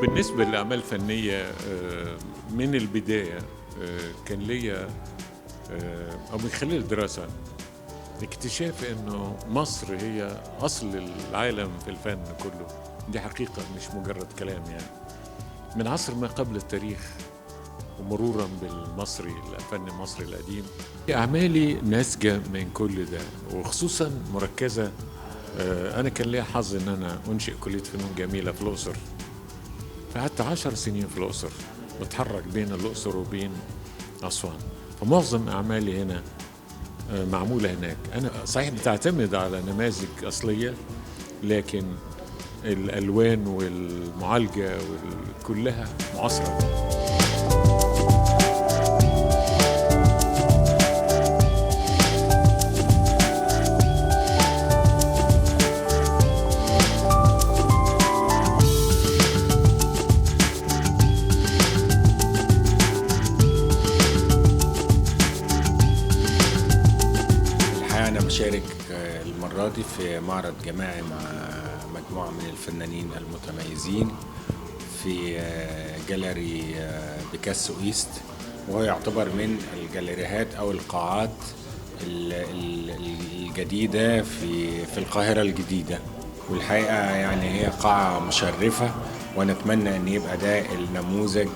بالنسبة للأعمال الفنية من البداية كان ليا أو من خلال الدراسة اكتشاف إنه مصر هي أصل العالم في الفن كله. دي حقيقة مش مجرد كلام يعني. من عصر ما قبل التاريخ ومرورا بالمصري الفن المصري القديم، أعمالي ناتجة من كل ده، وخصوصا مركزة. أنا كان ليا حظ إن أنا أنشئ كلية فنون جميلة في الأقصر، فقعدت 10 سنين في الأقصر بتحرك بين الأقصر وبين أسوان، فمعظم أعمالي هنا معمولة هناك. أنا صحيح بتعتمد على نماذج أصلية، لكن الألوان والمعالجة كلها معاصرة. أنا بشارك المرة دي في معرض جماعي مع مجموعة من الفنانين المتميزين في جاليري بيكاسو إيست، وهو يعتبر من الجاليريهات أو القاعات الجديدة في القاهرة الجديدة. والحقيقة يعني هي قاعة مشرفة، ونتمنى أن يبقى ده النموذج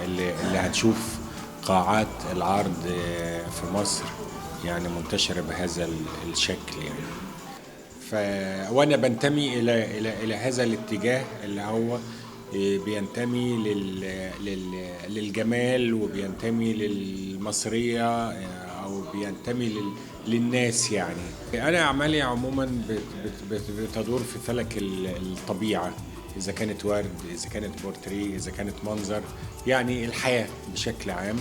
اللي هتشوف قاعات العرض في مصر يعني منتشرة بهذا الشكل يعني. وأنا بنتمي إلى هذا الاتجاه اللي هو بينتمي للجمال، وبينتمي للمصرية، أو بينتمي للناس يعني. أنا أعمالي عموما بتدور في فلك الطبيعة، إذا كانت ورد، إذا كانت بورتريه، إذا كانت منظر، يعني الحياة بشكل عام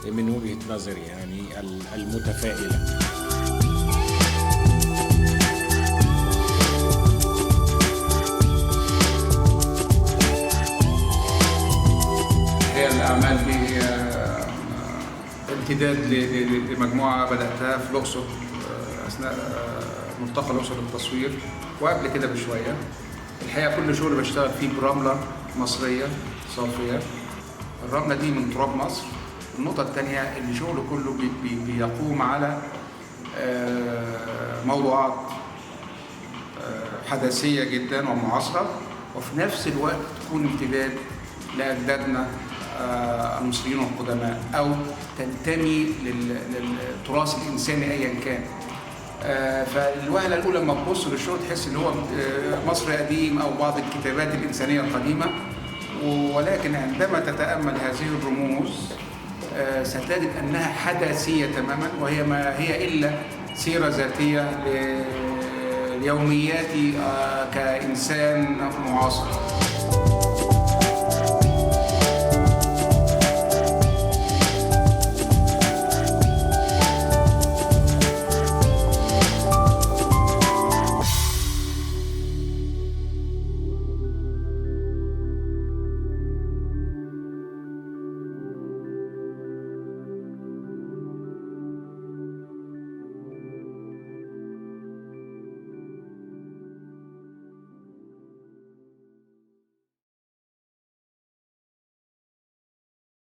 من وجهة نظري يعني المتفائلة. هي الأعمال دي امتداد لمجموعة بدأتها في الأقصر أثناء ملتقى الأقصر للتصوير، وقبل كده بشوية. الحقيقة كل شغل بشتغل فيه برملة مصرية صافية. الرملة دي من تراب مصر. النقطة الثانية إن شغله كله بيقوم على موضوعات حداثية جدا ومعاصرة، وفي نفس الوقت تكون امتداد لأجدادنا المصريين القدماء، أو تنتمي للتراث الإنساني أيا كان. فالوهلة الأولى لما تبص للشغل تحس إن هو مصري قديم أو بعض الكتابات الإنسانية القديمة، ولكن عندما تتأمل هذه الرموز ستجد أنها حداثية تماما، وهي ما هي إلا سيرة ذاتية ليومياتي كإنسان معاصر.